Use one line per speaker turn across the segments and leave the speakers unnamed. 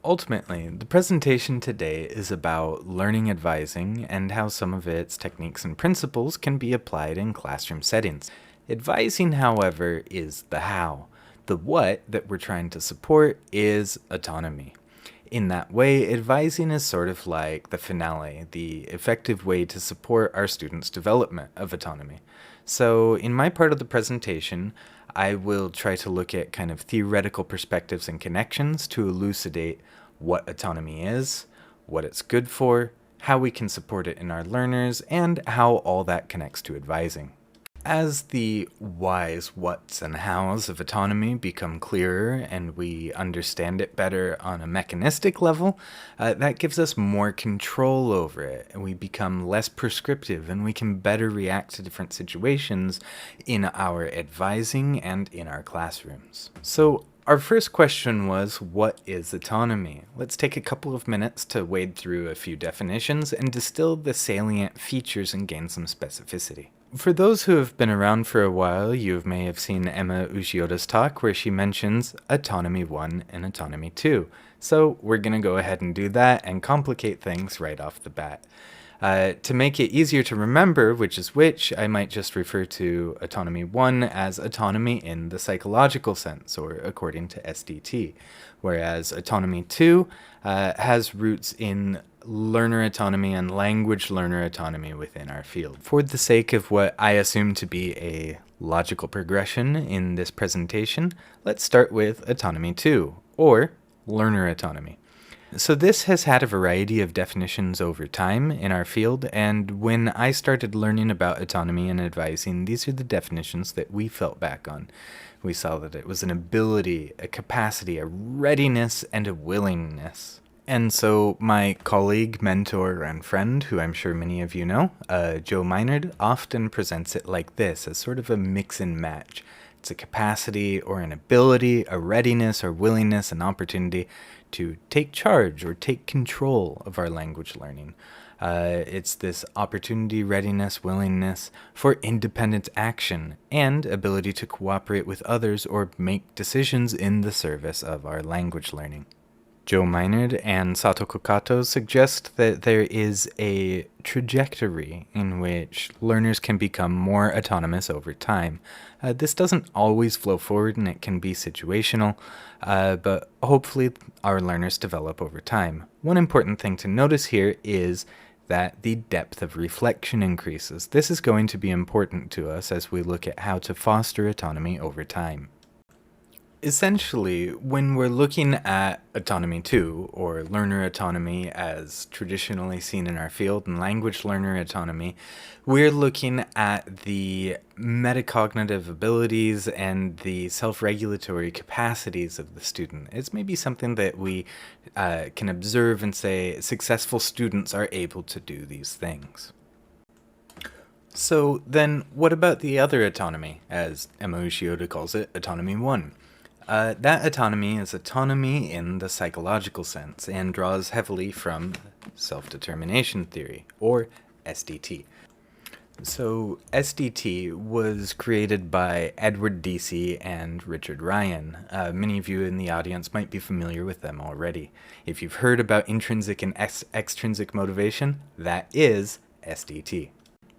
Ultimately, the presentation today is about learning advising and how some of its techniques and principles can be applied in classroom settings. Advising, however, is the how. The what that we're trying to support is autonomy. In that way, advising is sort of like the finale, the effective way to support our students' development of autonomy. So, in my part of the presentation, I will try to look at kind of theoretical perspectives and connections to elucidate what autonomy is, what it's good for, how we can support it in our learners, and how all that connects to advising. As the whys, whats, and hows of autonomy become clearer and we understand it better on a mechanistic level, that gives us more control over it, and we become less prescriptive and we can better react to different situations in our advising and in our classrooms. So our first question was, what is autonomy? Let's take a couple of minutes to wade through a few definitions and distill the salient features and gain some specificity. For those who have been around for a while, you may have seen Emma Uchioda's talk where she mentions Autonomy 1 and Autonomy 2. So we're going to go ahead and do that and complicate things right off the bat. To make it easier to remember which is which, I might just refer to Autonomy 1 as autonomy in the psychological sense, or according to SDT, whereas Autonomy 2 has roots in learner autonomy and language learner autonomy within our field. For the sake of what I assume to be a logical progression in this presentation, let's start with Autonomy 2, or learner autonomy. So this has had a variety of definitions over time in our field, and when I started learning about autonomy and advising, these are the definitions that we felt back on. We saw that it was an ability, a capacity, a readiness, and a willingness. And so my colleague, mentor, and friend, who I'm sure many of you know, Joe Minard, often presents it like this, as sort of a mix and match. It's a capacity or an ability, a readiness or willingness, an opportunity to take charge or take control of our language learning. It's this opportunity, readiness, willingness for independent action and ability to cooperate with others or make decisions in the service of our language learning. Joe Minard and Satoko Kato suggest that there is a trajectory in which learners can become more autonomous over time. This doesn't always flow forward and it can be situational, but hopefully our learners develop over time. One important thing to notice here is that the depth of reflection increases. This is going to be important to us as we look at how to foster autonomy over time. Essentially, when we're looking at Autonomy 2, or learner autonomy as traditionally seen in our field, and language learner autonomy, we're looking at the metacognitive abilities and the self-regulatory capacities of the student. It's maybe something that we can observe and say successful students are able to do these things. So then, what about the other autonomy, as Emma Uchioda calls it, Autonomy 1? That autonomy is autonomy in the psychological sense and draws heavily from self-determination theory, or SDT. So SDT was created by Edward Deci and Richard Ryan. Many of you in the audience might be familiar with them already. If you've heard about intrinsic and extrinsic motivation, that is SDT.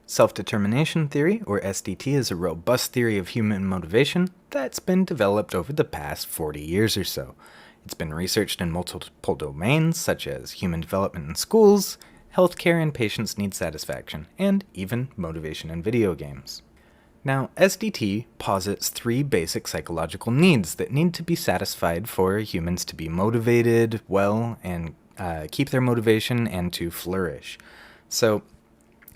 Self-determination theory, or SDT, is a robust theory of human motivation that's been developed over the past 40 years or so. It's been researched in multiple domains, such as human development in schools, healthcare and patients' need satisfaction, and even motivation in video games. Now, SDT posits three basic psychological needs that need to be satisfied for humans to be motivated well and keep their motivation and to flourish. So,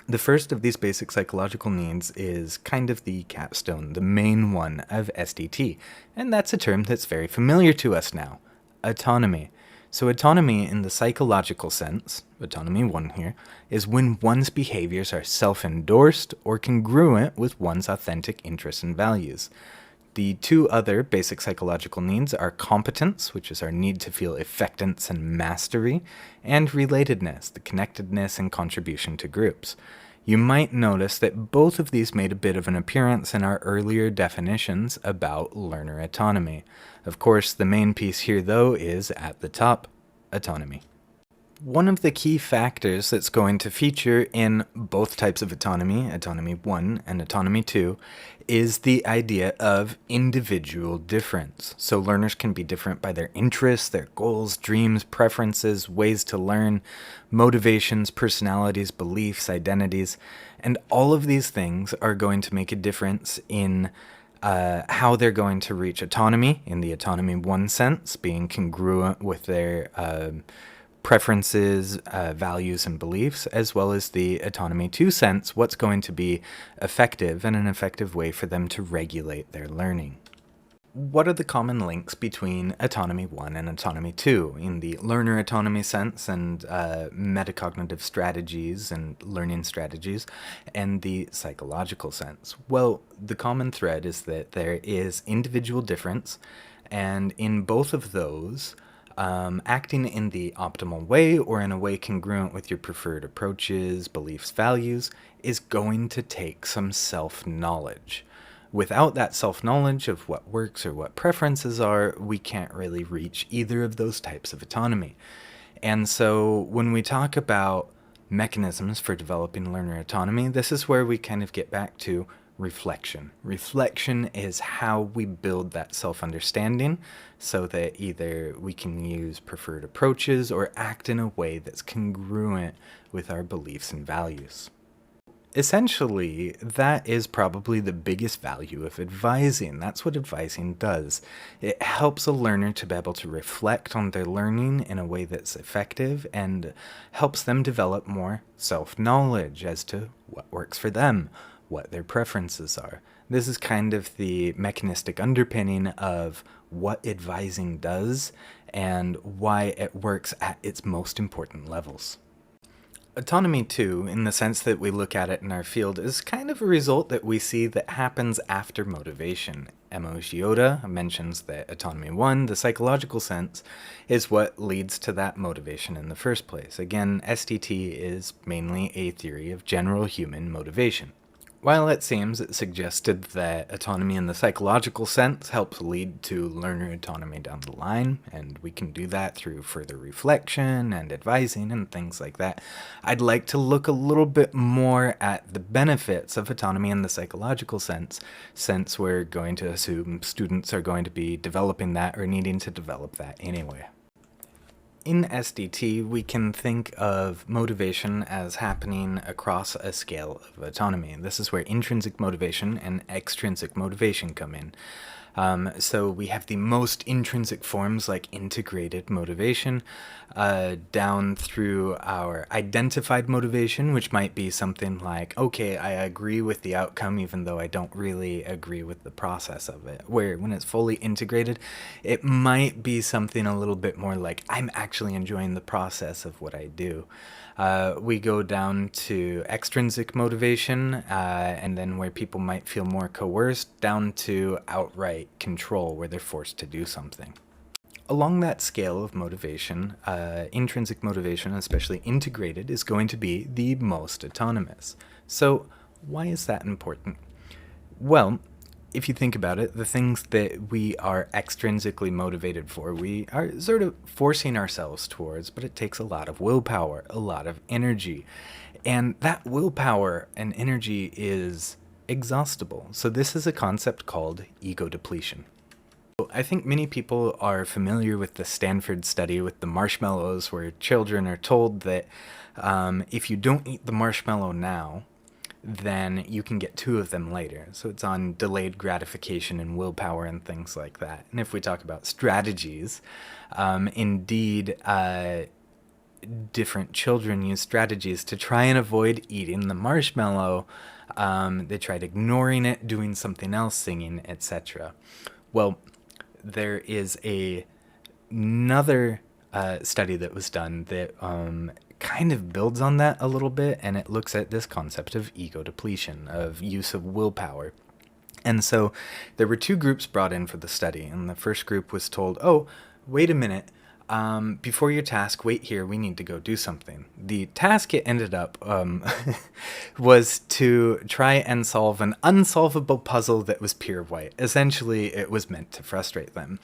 the first of these basic psychological needs is kind of the capstone, the main one of SDT, and that's a term that's very familiar to us now, autonomy. So autonomy in the psychological sense, Autonomy 1 here, is when one's behaviors are self-endorsed or congruent with one's authentic interests and values. The two other basic psychological needs are competence, which is our need to feel effectiveness and mastery, and relatedness, the connectedness and contribution to groups. You might notice that both of these made a bit of an appearance in our earlier definitions about learner autonomy. Of course, the main piece here, though, is at the top, autonomy. One of the key factors that's going to feature in both types of autonomy, autonomy 1 and autonomy 2, is the idea of individual difference. So learners can be different by their interests, their goals, dreams, preferences, ways to learn, motivations, personalities, beliefs, identities, and all of these things are going to make a difference in how they're going to reach autonomy in the autonomy 1 sense, being congruent with their preferences, values, and beliefs, as well as the autonomy 2 sense, what's going to be effective and an effective way for them to regulate their learning. What are the common links between autonomy 1 and autonomy 2 in the learner autonomy sense and metacognitive strategies and learning strategies and the psychological sense? Well, the common thread is that there is individual difference, and in both of those, acting in the optimal way or in a way congruent with your preferred approaches, beliefs, values is going to take some self-knowledge. Without that self-knowledge of what works or what preferences are, we can't really reach either of those types of autonomy. And so when we talk about mechanisms for developing learner autonomy, this is where we kind of get back to reflection. Reflection is how we build that self-understanding so that either we can use preferred approaches or act in a way that's congruent with our beliefs and values. Essentially, that is probably the biggest value of advising. That's what advising does. It helps a learner to be able to reflect on their learning in a way that's effective and helps them develop more self-knowledge as to what works for them, what their preferences are. This is kind of the mechanistic underpinning of what advising does and why it works at its most important levels. Autonomy 2, in the sense that we look at it in our field, is kind of a result that we see that happens after motivation. Emma Ushioda mentions that autonomy 1, the psychological sense, is what leads to that motivation in the first place. Again, STT is mainly a theory of general human motivation. While it seems it suggested that autonomy in the psychological sense helps lead to learner autonomy down the line, and we can do that through further reflection and advising and things like that, I'd like to look a little bit more at the benefits of autonomy in the psychological sense, since we're going to assume students are going to be developing that or needing to develop that anyway. In SDT, we can think of motivation as happening across a scale of autonomy. This is where intrinsic motivation and extrinsic motivation come in. So we have the most intrinsic forms like integrated motivation, down through our identified motivation, which might be something like, okay, I agree with the outcome even though I don't really agree with the process of it. Where when it's fully integrated, it might be something a little bit more like, I'm actually enjoying the process of what I do. We go down to extrinsic motivation, and then where people might feel more coerced, down to outright control, where they're forced to do something. Along that scale of motivation, intrinsic motivation, especially integrated, is going to be the most autonomous. So why is that important? Well, if you think about it, the things that we are extrinsically motivated for, we are sort of forcing ourselves towards, but it takes a lot of willpower, a lot of energy. And that willpower and energy is exhaustible. So this is a concept called ego depletion. I think many people are familiar with the Stanford study with the marshmallows, where children are told that if you don't eat the marshmallow now, then you can get 2 of them later. So it's on delayed gratification and willpower and things like that. And if we talk about strategies, indeed, different children use strategies to try and avoid eating the marshmallow. They tried ignoring it, doing something else, singing, etc. Well, there is another study that was done that kind of builds on that a little bit, and it looks at this concept of ego depletion, of use of willpower. And so there were 2 groups brought in for the study, and the first group was told, oh, wait a minute, before your task, wait here, we need to go do something. The task it ended up was to try and solve an unsolvable puzzle that was pure white. Essentially, it was meant to frustrate them.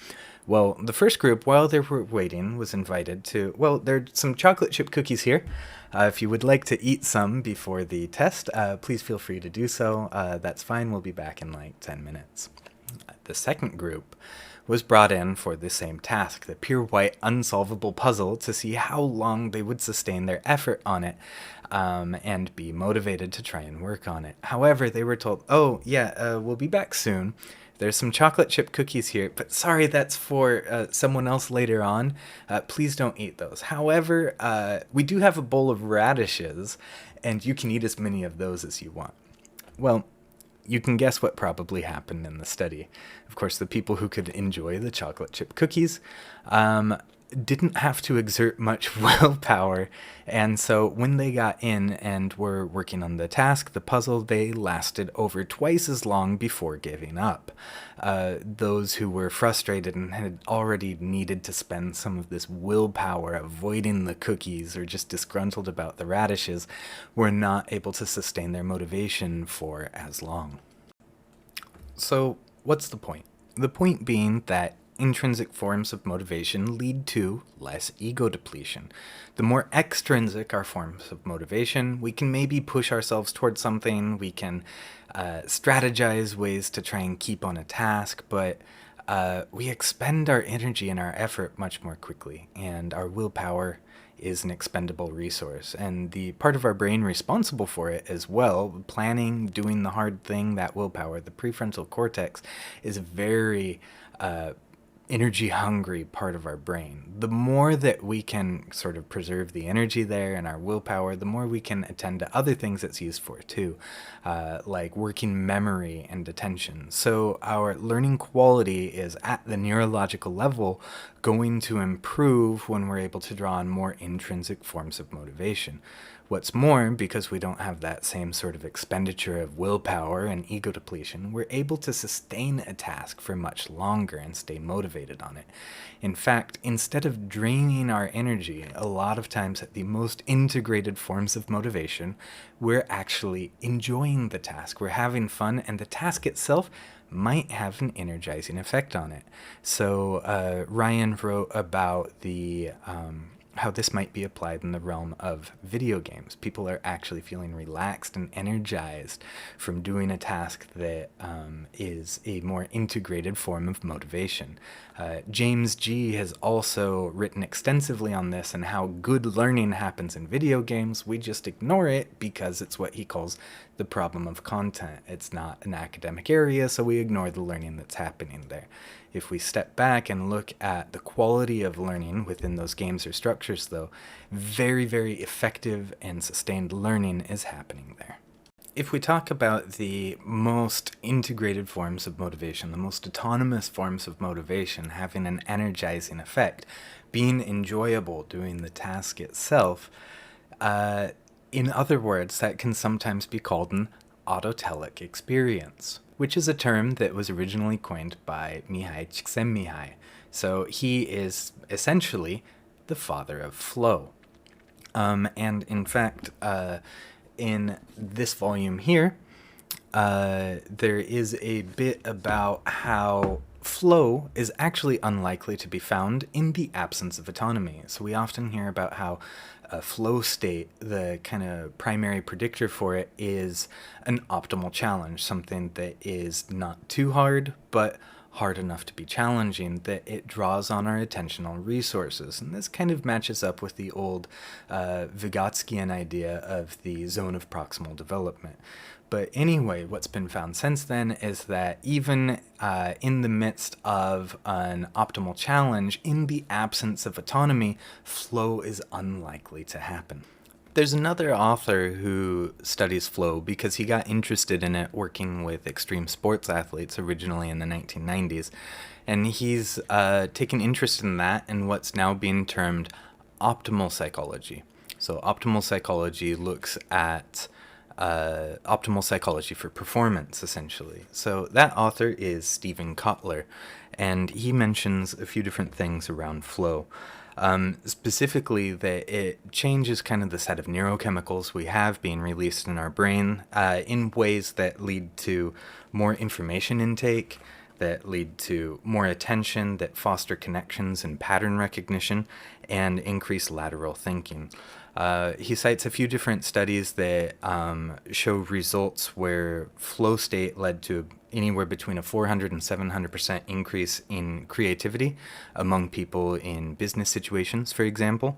Well, the first group, while they were waiting, was invited to, well, there's some chocolate chip cookies here. If you would like to eat some before the test, please feel free to do so. That's fine, we'll be back in like 10 minutes. The second group was brought in for the same task, the pure white unsolvable puzzle, to see how long they would sustain their effort on it and be motivated to try and work on it. However, they were told, oh yeah, we'll be back soon. There's some chocolate chip cookies here, but sorry, that's for someone else later on. Please don't eat those. However, we do have a bowl of radishes, and you can eat as many of those as you want. Well, you can guess what probably happened in the study. Of course, the people who could enjoy the chocolate chip cookies didn't have to exert much willpower, and so when they got in and were working on the task, the puzzle, they lasted over twice as long before giving up. Those who were frustrated and had already needed to spend some of this willpower avoiding the cookies or just disgruntled about the radishes were not able to sustain their motivation for as long. So, what's the point? The point being that intrinsic forms of motivation lead to less ego depletion. The more extrinsic our forms of motivation, we can maybe push ourselves towards something, we can strategize ways to try and keep on a task, but we expend our energy and our effort much more quickly, and our willpower is an expendable resource, and the part of our brain responsible for it as well, planning, doing the hard thing, that willpower, the prefrontal cortex, is very energy hungry part of our brain. The more that we can sort of preserve the energy there and our willpower, the more we can attend to other things it's used for too, like working memory and attention. So our learning quality is at the neurological level going to improve when we're able to draw on more intrinsic forms of motivation. What's more, because we don't have that same sort of expenditure of willpower and ego depletion, we're able to sustain a task for much longer and stay motivated on it. In fact, instead of draining our energy, a lot of times at the most integrated forms of motivation, we're actually enjoying the task. We're having fun, and the task itself might have an energizing effect on it. So Ryan wrote about the how this might be applied in the realm of video games. People are actually feeling relaxed and energized from doing a task that is a more integrated form of motivation. James G. has also written extensively on this and how good learning happens in video games. We just ignore it because it's what he calls the problem of content. It's not an academic area, so we ignore the learning that's happening there. If we step back and look at the quality of learning within those games or structures, though, very, very effective and sustained learning is happening there. If we talk about the most integrated forms of motivation, the most autonomous forms of motivation having an energizing effect, being enjoyable doing the task itself, in other words, that can sometimes be called an autotelic experience, which is a term that was originally coined by Mihai Csikszentmihalyi. So he is essentially the father of flow. And in fact, in this volume here, there is a bit about how flow is actually unlikely to be found in the absence of autonomy. So we often hear about how a flow state, the kind of primary predictor for it, is an optimal challenge, something that is not too hard, but hard enough to be challenging, that it draws on our attentional resources. And this kind of matches up with the old Vygotskian idea of the zone of proximal development. But anyway, what's been found since then is that even in the midst of an optimal challenge, in the absence of autonomy, flow is unlikely to happen. There's another author who studies flow because he got interested in it working with extreme sports athletes originally in the 1990s. And he's taken interest in that and what's now being termed optimal psychology. So optimal psychology looks at optimal psychology for performance, essentially. So that author is Stephen Kotler, and he mentions a few different things around flow. Specifically, that it changes kind of the set of neurochemicals we have being released in our brain in ways that lead to more information intake, that lead to more attention, that foster connections and pattern recognition, and increase lateral thinking. He cites a few different studies that show results where flow state led to anywhere between a 400 and 700% increase in creativity among people in business situations, for example.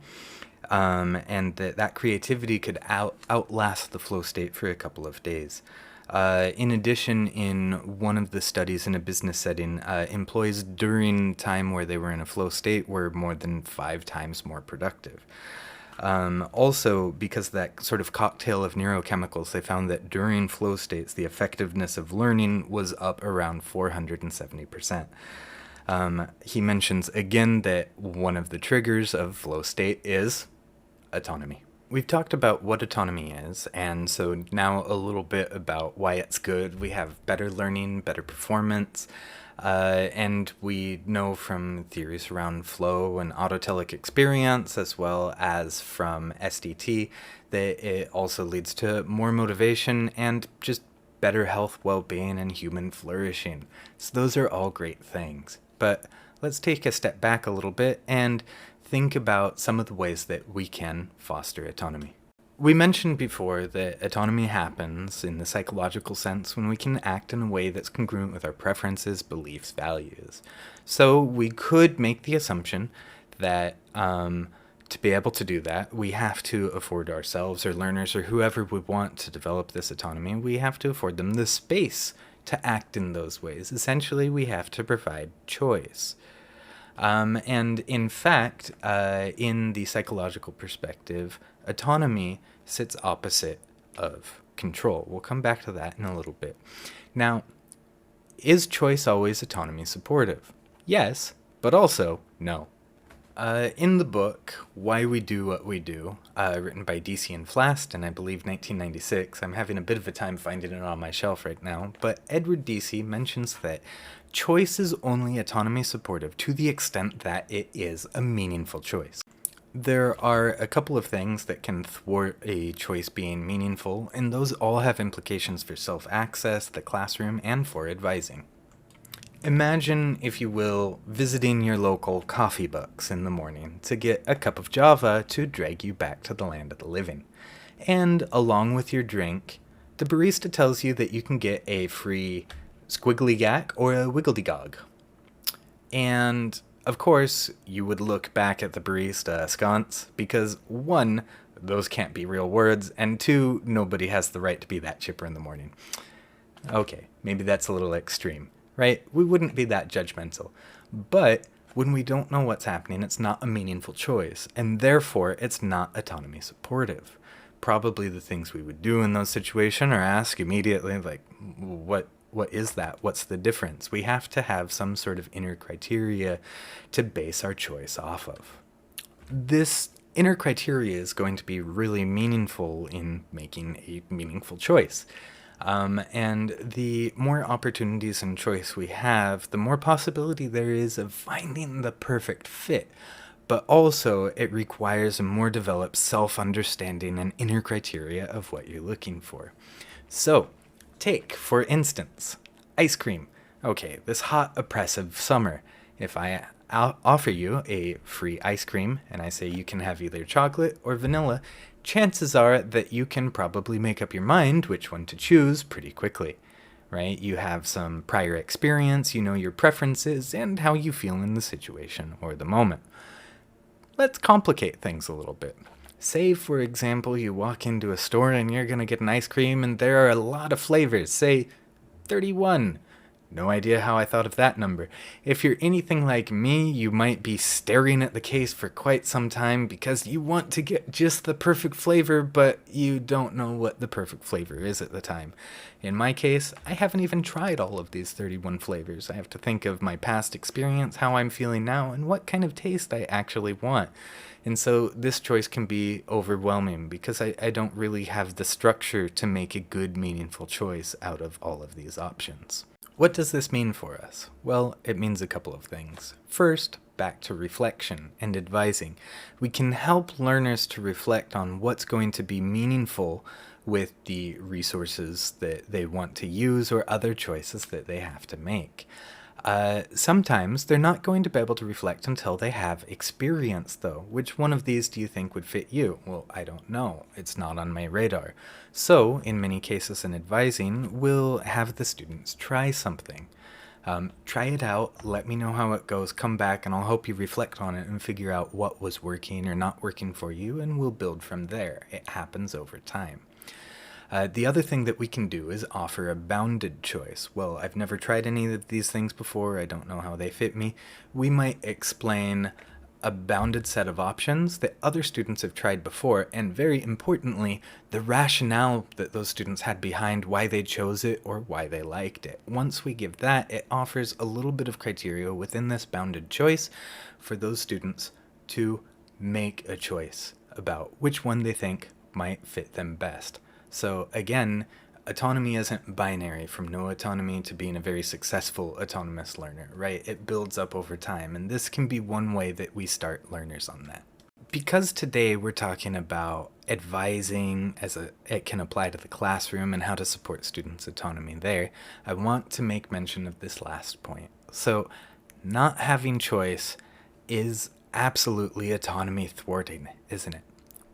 And that creativity could outlast the flow state for a couple of days. In addition, in one of the studies in a business setting, employees during time where they were in a flow state were more than 5 times more productive. Also, because of that sort of cocktail of neurochemicals, they found that during flow states, the effectiveness of learning was up around 470%. He mentions again that one of the triggers of flow state is autonomy. We've talked about what autonomy is, and so now a little bit about why it's good. We have better learning, better performance, and we know from theories around flow and autotelic experience, as well as from SDT, that it also leads to more motivation and just better health, well-being, and human flourishing. So those are all great things. But let's take a step back a little bit and think about some of the ways that we can foster autonomy. We mentioned before that autonomy happens in the psychological sense when we can act in a way that's congruent with our preferences, beliefs, values. So we could make the assumption that to be able to do that, we have to afford ourselves or learners or whoever we want to develop this autonomy, we have to afford them the space to act in those ways. Essentially, we have to provide choice. And in fact, in the psychological perspective, autonomy sits opposite of control. We'll come back to that in a little bit. Now, is choice always autonomy supportive? Yes, but also no. In the book, Why We Do What We Do, written by DC and Flast, and I believe 1996, I'm having a bit of a time finding it on my shelf right now, but Edward DC mentions that choice is only autonomy supportive to the extent that it is a meaningful choice. There are a couple of things that can thwart a choice being meaningful, and those all have implications for self-access, the classroom, and for advising. Imagine, if you will, visiting your local coffee bucks in the morning to get a cup of java to drag you back to the land of the living. And along with your drink, the barista tells you that you can get a free squiggly gack or a wiggledy-gog. And, of course, you would look back at the barista askance because, 1, those can't be real words, and 2, nobody has the right to be that chipper in the morning. Okay, maybe that's a little extreme. Right? We wouldn't be that judgmental. But when we don't know what's happening, it's not a meaningful choice, and therefore it's not autonomy supportive. Probably the things we would do in those situations are ask immediately, like, what is that? What's the difference? We have to have some sort of inner criteria to base our choice off of. This inner criteria is going to be really meaningful in making a meaningful choice. And the more opportunities and choice we have, the more possibility there is of finding the perfect fit. But also, it requires a more developed self-understanding and inner criteria of what you're looking for. So, take, for instance, ice cream. Okay, this hot, oppressive summer. If I offer you a free ice cream, and I say you can have either chocolate or vanilla, chances are that you can probably make up your mind which one to choose pretty quickly, right? You have some prior experience, you know your preferences, and how you feel in the situation or the moment. Let's complicate things a little bit. Say, for example, you walk into a store and you're going to get an ice cream and there are a lot of flavors, say 31. No idea how I thought of that number. If you're anything like me, you might be staring at the case for quite some time because you want to get just the perfect flavor, but you don't know what the perfect flavor is at the time. In my case, I haven't even tried all of these 31 flavors. I have to think of my past experience, how I'm feeling now, and what kind of taste I actually want. And so this choice can be overwhelming because I don't really have the structure to make a good, meaningful choice out of all of these options. What does this mean for us? Well, it means a couple of things. First, back to reflection and advising. We can help learners to reflect on what's going to be meaningful with the resources that they want to use or other choices that they have to make. Sometimes they're not going to be able to reflect until they have experience, though. Which one of these do you think would fit you? Well, I don't know. It's not on my radar. So, in many cases in advising, we'll have the students try something. Try it out, let me know how it goes, come back, and I'll help you reflect on it and figure out what was working or not working for you, and we'll build from there. It happens over time. The other thing that we can do is offer a bounded choice. Well, I've never tried any of these things before, I don't know how they fit me. We might explain a bounded set of options that other students have tried before, and very importantly, the rationale that those students had behind why they chose it or why they liked it. Once we give that, it offers a little bit of criteria within this bounded choice for those students to make a choice about which one they think might fit them best. So again, autonomy isn't binary from no autonomy to being a very successful autonomous learner, right? It builds up over time, and this can be one way that we start learners on that. Because today we're talking about advising as it can apply to the classroom and how to support students' autonomy there, I want to make mention of this last point. So not having choice is absolutely autonomy thwarting, isn't it?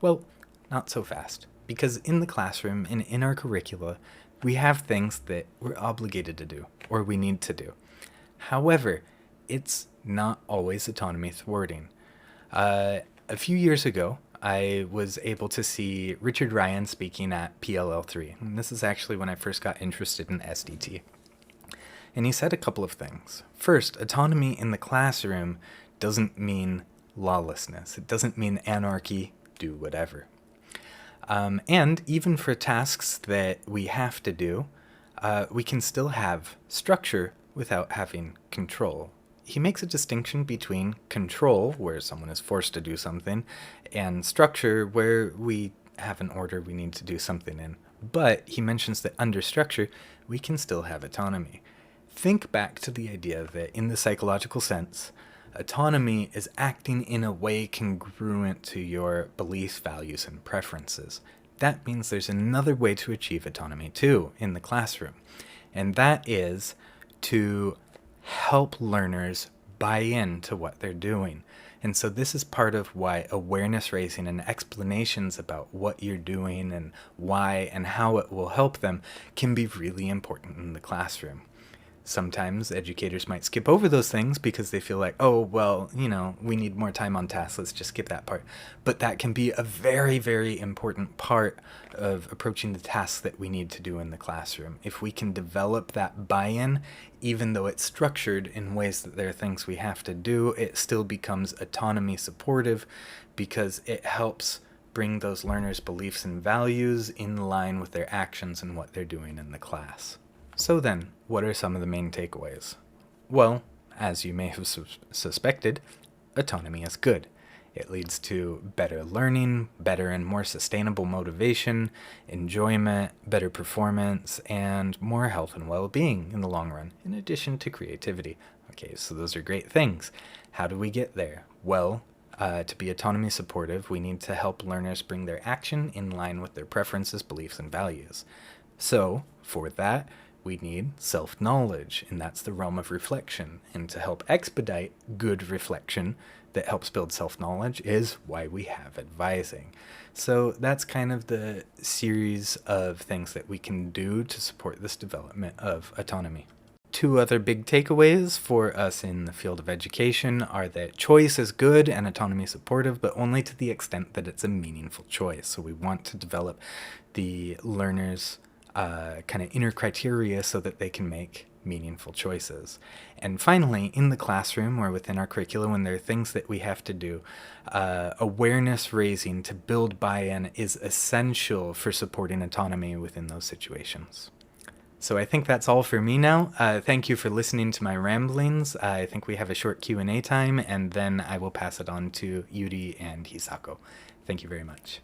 Well, not so fast. Because in the classroom and in our curricula, we have things that we're obligated to do or we need to do. However, it's not always autonomy thwarting. A few years ago, I was able to see Richard Ryan speaking at PLL3. And this is actually when I first got interested in SDT. And he said a couple of things. First, autonomy in the classroom doesn't mean lawlessness. It doesn't mean anarchy, do whatever. And even for tasks that we have to do, we can still have structure without having control. He makes a distinction between control, where someone is forced to do something, and structure, where we have an order we need to do something in. But he mentions that under structure, we can still have autonomy. Think back to the idea that in the psychological sense, autonomy is acting in a way congruent to your beliefs, values, and preferences. That means there's another way to achieve autonomy too in the classroom, and that is to help learners buy into what they're doing. And so this is part of why awareness raising and explanations about what you're doing and why and how it will help them can be really important in the classroom. Sometimes educators might skip over those things because they feel like, oh, well, we need more time on task, let's just skip that part. But that can be a very, very important part of approaching the tasks that we need to do in the classroom. If we can develop that buy-in, even though it's structured in ways that there are things we have to do, it still becomes autonomy supportive because it helps bring those learners' beliefs and values in line with their actions and what they're doing in the class. So then, what are some of the main takeaways? Well, as you may have suspected, autonomy is good. It leads to better learning, better and more sustainable motivation, enjoyment, better performance, and more health and well-being in the long run, in addition to creativity. Okay, so those are great things. How do we get there? Well, to be autonomy supportive, we need to help learners bring their action in line with their preferences, beliefs, and values. So, for that, we need self-knowledge, and that's the realm of reflection. And to help expedite good reflection that helps build self-knowledge is why we have advising. So that's kind of the series of things that we can do to support this development of autonomy. Two other big takeaways for us in the field of education are that choice is good and autonomy supportive, but only to the extent that it's a meaningful choice. So we want to develop the learners' kind of inner criteria so that they can make meaningful choices. And finally, in the classroom or within our curriculum, when there are things that we have to do, awareness raising to build buy-in is essential for supporting autonomy within those situations. So I think that's all for me now. Thank you for listening to my ramblings. I think we have a short Q&A time, and then I will pass it on to Yuri and Hisako. Thank you very much.